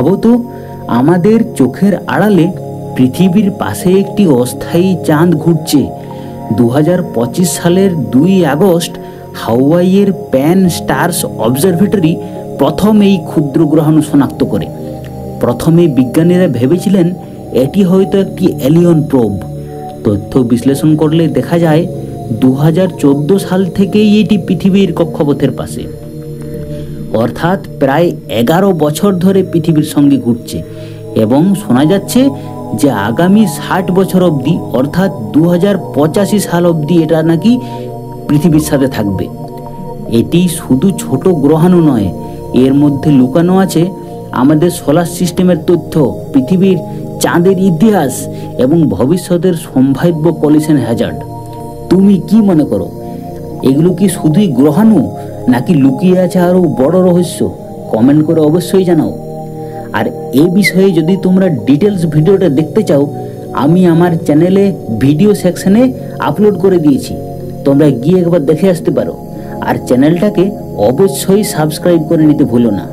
ভাবো তো, আমাদের চোখের আড়ালে পৃথিবীর পাশে একটি অস্থায়ী চাঁদ ঘুরছে। 2025 সালের 2 আগস্ট হাওয়াইয়ের প্যান স্টার্স অবজারভেটরি প্রথম এই ক্ষুদ্র গ্রহাণু শনাক্ত করে। প্রথমে বিজ্ঞানীরা ভেবেছিলেন এটি হয়তো একটি এলিয়ন প্রোব। তথ্য বিশ্লেষণ করলে দেখা যায় 2014 সাল থেকেই এটি পৃথিবীর কক্ষপথের পাশে, অর্থাৎ প্রায় 11 বছর ধরে পৃথিবীর সঙ্গে ঘুরছে। এবং শোনা যাচ্ছে যে আগামী 60 বছর অবধি, অর্থাৎ 2085 সাল অবধি এটা নাকি পৃথিবীর সাথে থাকবে। এটি শুধু ছোট গ্রহাণু নয়, এর মধ্যে লুকানো আছে আমাদের সোলার সিস্টেমের তথ্য, পৃথিবীর চাঁদের ইতিহাস এবং ভবিষ্যতের সম্ভাব্য কলিশন হ্যাজার্ড। তুমি কি মনে করো, এগুলো কি শুধুই গ্রহাণু নাকি লুকিয়ে আছে আরও বড় রহস্য? কমেন্ট করে অবশ্যই জানাও। আর এই বিষয়ে যদি তোমরা ডিটেলস ভিডিওটা দেখতে চাও, আমি আমার চ্যানেলে ভিডিও সেকশনে আপলোড করে দিয়েছি, তোমরা গিয়ে একবার দেখে আসতে পারো। আর চ্যানেলটাকে অবশ্যই সাবস্ক্রাইব করে নিতে ভুলো না।